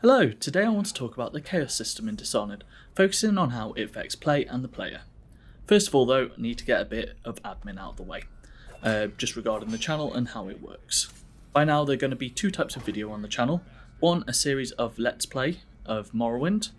Hello, today I want to talk about the chaos system in Dishonored, focusing on how it affects play and the player. First of all though, I need to get a bit of admin out of the way, just regarding the channel and how it works. By now there are going to be two types of video on the channel, one a series of Let's Play of Morrowind,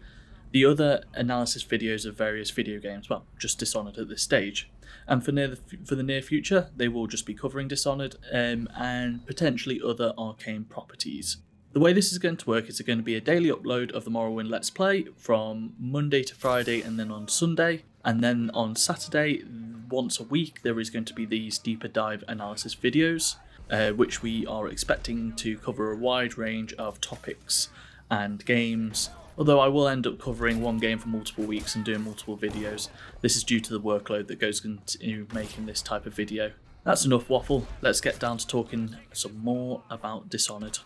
the other analysis videos of various video games, well, just Dishonored at this stage. And for the near future, they will just be covering Dishonored and potentially other arcane properties. The way this is going to work is going to be a daily upload of the Morrowind Let's Play from Monday to Friday and then on Sunday. And then on Saturday, once a week, there is going to be these deeper dive analysis videos, which we are expecting to cover a wide range of topics and games. Although I will end up covering one game for multiple weeks and doing multiple videos. This is due to the workload that goes into making this type of video. That's enough waffle, let's get down to talking some more about Dishonored.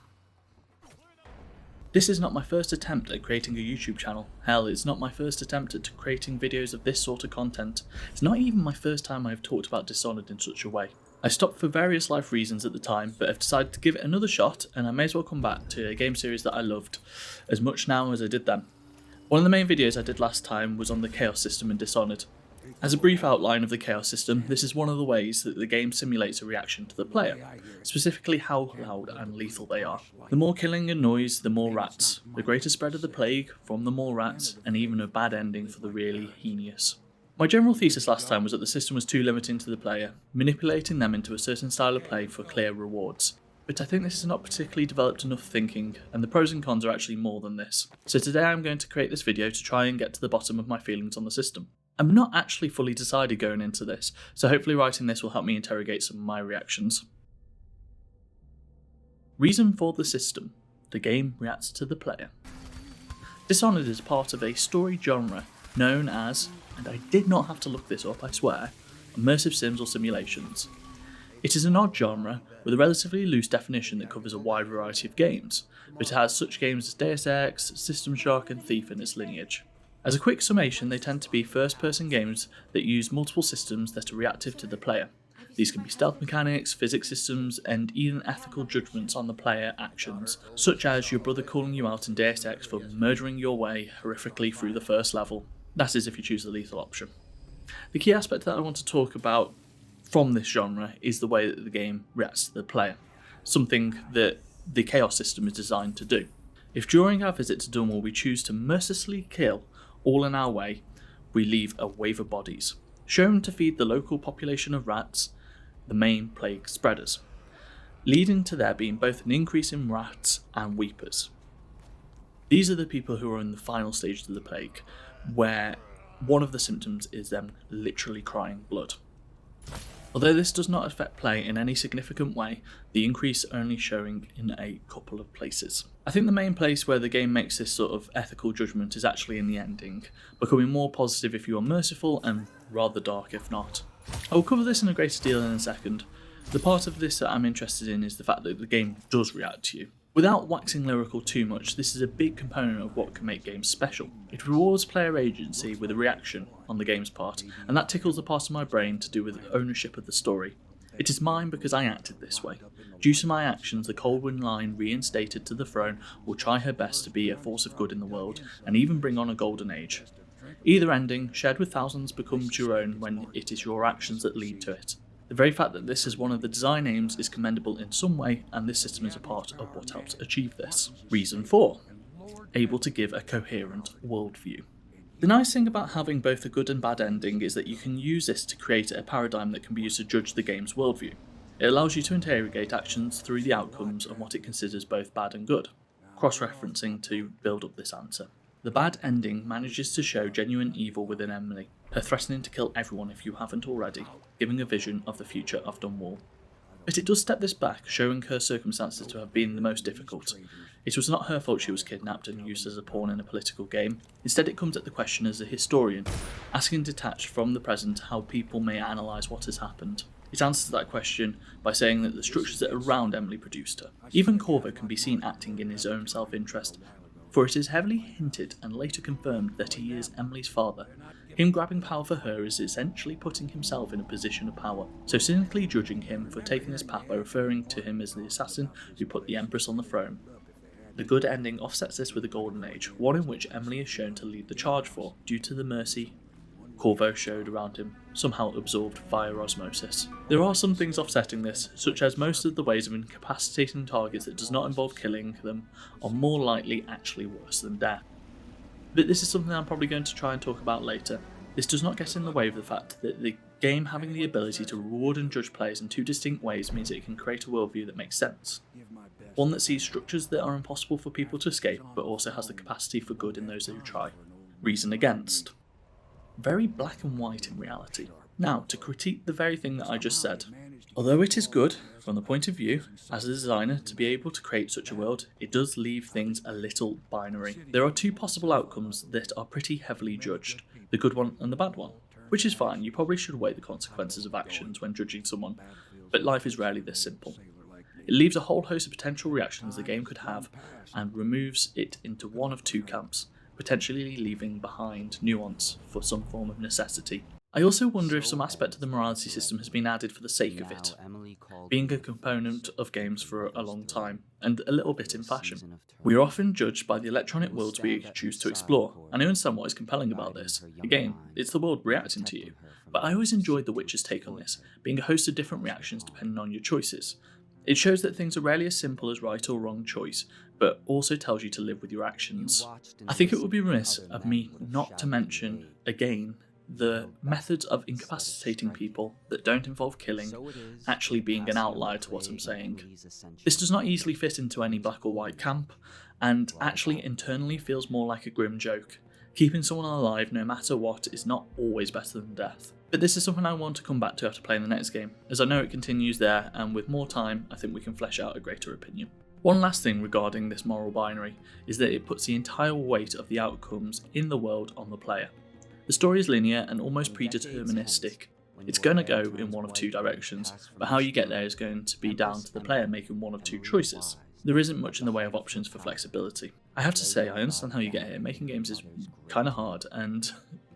This is not my first attempt at creating a YouTube channel. Hell, it's not my first attempt at creating videos of this sort of content. It's not even my first time I have talked about Dishonored in such a way. I stopped for various life reasons at the time, but have decided to give it another shot, and I may as well come back to a game series that I loved as much now as I did then. One of the main videos I did last time was on the chaos system in Dishonored. As a brief outline of the chaos system, this is one of the ways that the game simulates a reaction to the player, specifically how loud and lethal they are. The more killing and noise, the more rats, the greater spread of the plague from the more rats, and even a bad ending for the really heinous. My general thesis last time was that the system was too limiting to the player, manipulating them into a certain style of play for clear rewards. But I think this is not particularly developed enough thinking, and the pros and cons are actually more than this. So today I'm going to create this video to try and get to the bottom of my feelings on the system. I'm not actually fully decided going into this, so hopefully writing this will help me interrogate some of my reactions. Reason for the system. The game reacts to the player. Dishonored is part of a story genre known as, and I did not have to look this up, I swear, immersive sims or simulations. It is an odd genre with a relatively loose definition that covers a wide variety of games, but it has such games as Deus Ex, System Shock and Thief in its lineage. As a quick summation, they tend to be first-person games that use multiple systems that are reactive to the player. These can be stealth mechanics, physics systems, and even ethical judgments on the player actions, such as your brother calling you out in Deus Ex for murdering your way horrifically through the first level. That is if you choose the lethal option. The key aspect that I want to talk about from this genre is the way that the game reacts to the player, something that the chaos system is designed to do. If during our visit to Dunwall we choose to mercilessly kill all in our way, we leave a wave of bodies, shown to feed the local population of rats, the main plague spreaders, leading to there being both an increase in rats and weepers. These are the people who are in the final stages of the plague, where one of the symptoms is them literally crying blood. Although this does not affect play in any significant way, the increase only showing in a couple of places. I think the main place where the game makes this sort of ethical judgment is actually in the ending, becoming more positive if you are merciful and rather dark if not. I will cover this in a greater deal in a second. The part of this that I'm interested in is the fact that the game does react to you. Without waxing lyrical too much, this is a big component of what can make games special. It rewards player agency with a reaction on the game's part, and that tickles the part of my brain to do with ownership of the story. It is mine because I acted this way. Due to my actions, the Coldwind line reinstated to the throne will try her best to be a force of good in the world, and even bring on a golden age. Either ending, shared with thousands, becomes your own when it is your actions that lead to it. The very fact that this is one of the design aims is commendable in some way, and this system is a part of what helps achieve this. Reason 4. Able to give a coherent worldview. The nice thing about having both a good and bad ending is that you can use this to create a paradigm that can be used to judge the game's worldview. It allows you to interrogate actions through the outcomes and what it considers both bad and good, cross-referencing to build up this answer. The bad ending manages to show genuine evil within Emily, her threatening to kill everyone if you haven't already, giving a vision of the future of Dunwall. But it does step this back, showing her circumstances to have been the most difficult. It was not her fault she was kidnapped and used as a pawn in a political game. Instead it comes at the question as a historian, asking detached from the present how people may analyse what has happened. It answers that question by saying that the structures that around Emily produced her. Even Corvo can be seen acting in his own self-interest, for it is heavily hinted and later confirmed that he is Emily's father. Him grabbing power for her is essentially putting himself in a position of power, so cynically judging him for taking this path by referring to him as the assassin who put the Empress on the throne. The good ending offsets this with a golden age, one in which Emily is shown to lead the charge for, due to the mercy Corvo showed around him, somehow absorbed via osmosis. There are some things offsetting this, such as most of the ways of incapacitating targets that does not involve killing them are more likely actually worse than death. But this is something I'm probably going to try and talk about later. This does not get in the way of the fact that the game having the ability to reward and judge players in two distinct ways means that it can create a worldview that makes sense. One that sees structures that are impossible for people to escape, but also has the capacity for good in those who try. Reason against. Very black and white in reality. Now, to critique the very thing that I just said. Although it is good, from the point of view, as a designer, to be able to create such a world, it does leave things a little binary. There are two possible outcomes that are pretty heavily judged, the good one and the bad one. Which is fine, you probably should weigh the consequences of actions when judging someone, but life is rarely this simple. It leaves a whole host of potential reactions the game could have, and removes it into one of two camps, potentially leaving behind nuance for some form of necessity. I also wonder if some aspect of the morality system has been added for the sake of it, being a component of games for a long time, and a little bit in fashion. We are often judged by the electronic worlds we choose to explore, and I understand what is compelling about this. Again, it's the world reacting to you, but I always enjoyed The Witcher's take on this, being a host of different reactions depending on your choices. It shows that things are rarely as simple as right or wrong choice, but also tells you to live with your actions. I think it would be remiss of me not to mention, again, the methods of incapacitating people that don't involve killing actually being an outlier to what I'm saying. This does not easily fit into any black or white camp, and actually internally feels more like a grim joke. Keeping someone alive no matter what is not always better than death. But this is something I want to come back to after playing the next game, as I know it continues there, and with more time I think we can flesh out a greater opinion. One last thing regarding this moral binary is that it puts the entire weight of the outcomes in the world on the player. The story is linear and almost predeterministic. It's going to go in one of two directions, but how you get there is going to be down to the player making one of two choices. There isn't much in the way of options for flexibility. I have to say, I understand how you get here. Making games is kind of hard, and,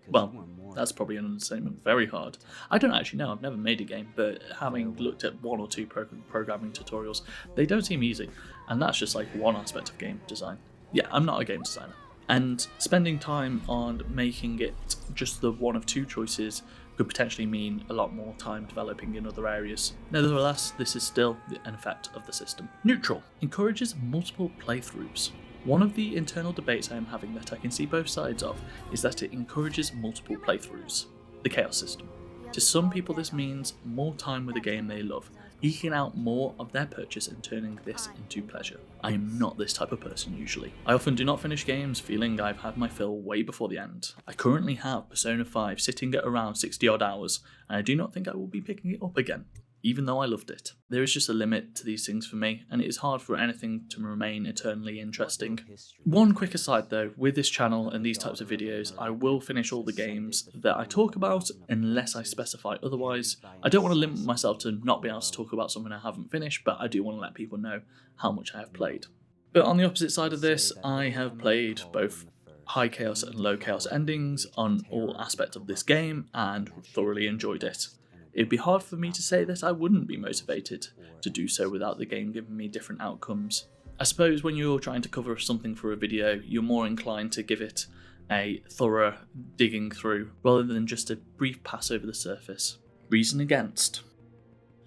well, that's probably an understatement, very hard. I don't actually know, I've never made a game, but having looked at one or two programming tutorials, they don't seem easy, and that's just like one aspect of game design. Yeah, I'm not a game designer. And spending time on making it just the one of two choices could potentially mean a lot more time developing in other areas. Nevertheless, this is still an effect of the system. Neutral. Encourages multiple playthroughs. One of the internal debates I am having that I can see both sides of is that it encourages multiple playthroughs. The chaos system. To some people this means more time with a game they love, eking out more of their purchase and turning this into pleasure. I am not this type of person usually. I often do not finish games feeling I've had my fill way before the end. I currently have Persona 5 sitting at around 60 odd hours, and I do not think I will be picking it up again, even though I loved it. There is just a limit to these things for me, and it is hard for anything to remain eternally interesting. One quick aside though, with this channel and these types of videos, I will finish all the games that I talk about unless I specify otherwise. I don't want to limit myself to not be able to talk about something I haven't finished, but I do want to let people know how much I have played. But on the opposite side of this, I have played both high chaos and low chaos endings on all aspects of this game and thoroughly enjoyed it. It'd be hard for me to say that I wouldn't be motivated to do so without the game giving me different outcomes. I suppose when you're trying to cover something for a video, you're more inclined to give it a thorough digging through, rather than just a brief pass over the surface. Reason against.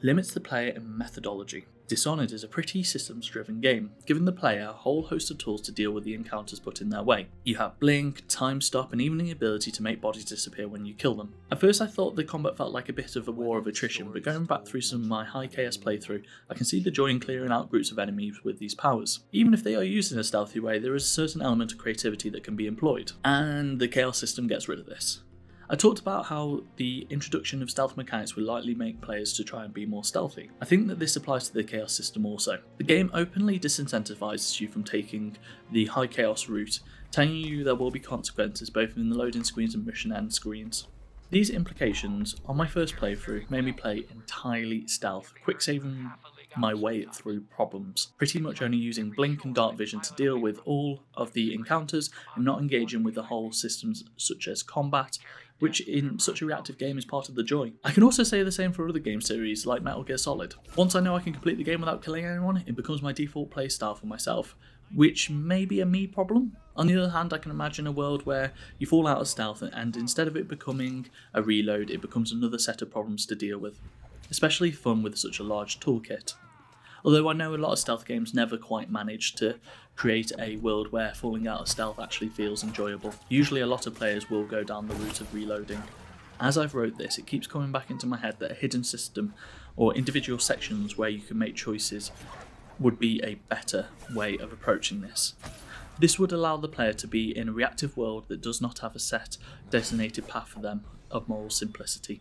Limits the player in methodology. Dishonored is a pretty systems-driven game, giving the player a whole host of tools to deal with the encounters put in their way. You have blink, time stop, and even the ability to make bodies disappear when you kill them. At first I thought the combat felt like a bit of a war of attrition, but going back through some of my high chaos playthrough, I can see the joy in clearing out groups of enemies with these powers. Even if they are used in a stealthy way, there is a certain element of creativity that can be employed, and the chaos system gets rid of this. I talked about how the introduction of stealth mechanics will likely make players to try and be more stealthy. I think that this applies to the chaos system also. The game openly disincentivizes you from taking the high chaos route, telling you there will be consequences both in the loading screens and mission end screens. These implications, on my first playthrough, made me play entirely stealth, quick saving my way through problems, pretty much only using blink and dark vision to deal with all of the encounters and not engaging with the whole systems such as combat, which in such a reactive game is part of the joy. I can also say the same for other game series like Metal Gear Solid. Once I know I can complete the game without killing anyone, it becomes my default play style for myself, which may be a me problem. On the other hand, I can imagine a world where you fall out of stealth and instead of it becoming a reload, it becomes another set of problems to deal with, especially fun with such a large toolkit. Although I know a lot of stealth games never quite manage to create a world where falling out of stealth actually feels enjoyable. Usually a lot of players will go down the route of reloading. As I've wrote this, it keeps coming back into my head that a hidden system or individual sections where you can make choices would be a better way of approaching this. This would allow the player to be in a reactive world that does not have a set designated path for them of moral simplicity.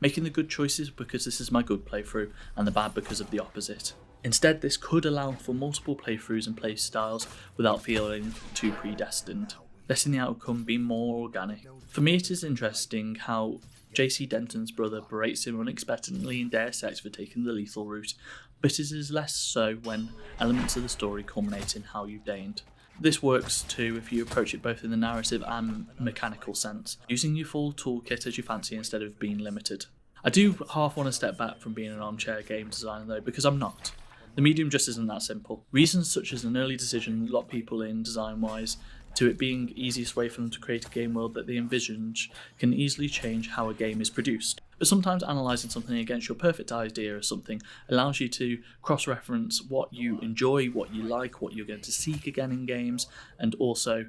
Making the good choices because this is my good playthrough and the bad because of the opposite. Instead, this could allow for multiple playthroughs and play styles without feeling too predestined, letting the outcome be more organic. For me, it is interesting how JC Denton's brother berates him unexpectedly in Deus Ex for taking the lethal route, but it is less so when elements of the story culminate in how you deigned. This works too if you approach it both in the narrative and mechanical sense, using your full toolkit as you fancy instead of being limited. I do half want to step back from being an armchair game designer though, because I'm not. The medium just isn't that simple. Reasons such as an early decision lock people in design-wise, to it being the easiest way for them to create a game world that they envisage can easily change how a game is produced. But sometimes analysing something against your perfect idea of something allows you to cross-reference what you enjoy, what you like, what you're going to seek again in games, and also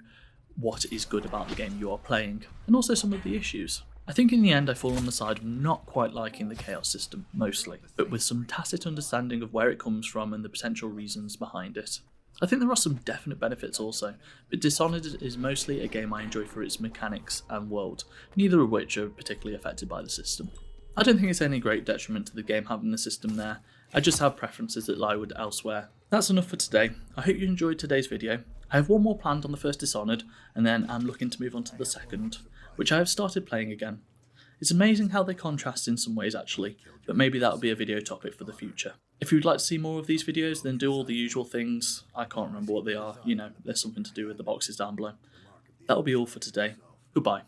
what is good about the game you are playing, and also some of the issues. I think in the end I fall on the side of not quite liking the chaos system, mostly, but with some tacit understanding of where it comes from and the potential reasons behind it. I think there are some definite benefits also, but Dishonored is mostly a game I enjoy for its mechanics and world, neither of which are particularly affected by the system. I don't think it's any great detriment to the game having the system there, I just have preferences that lie with elsewhere. That's enough for today. I hope you enjoyed today's video. I have one more planned on the first Dishonored, and then I'm looking to move on to the second, which I have started playing again. It's amazing how they contrast in some ways actually, but maybe that'll be a video topic for the future. If you'd like to see more of these videos, then do all the usual things. I can't remember what they are, there's something to do with the boxes down below. That'll be all for today. Goodbye.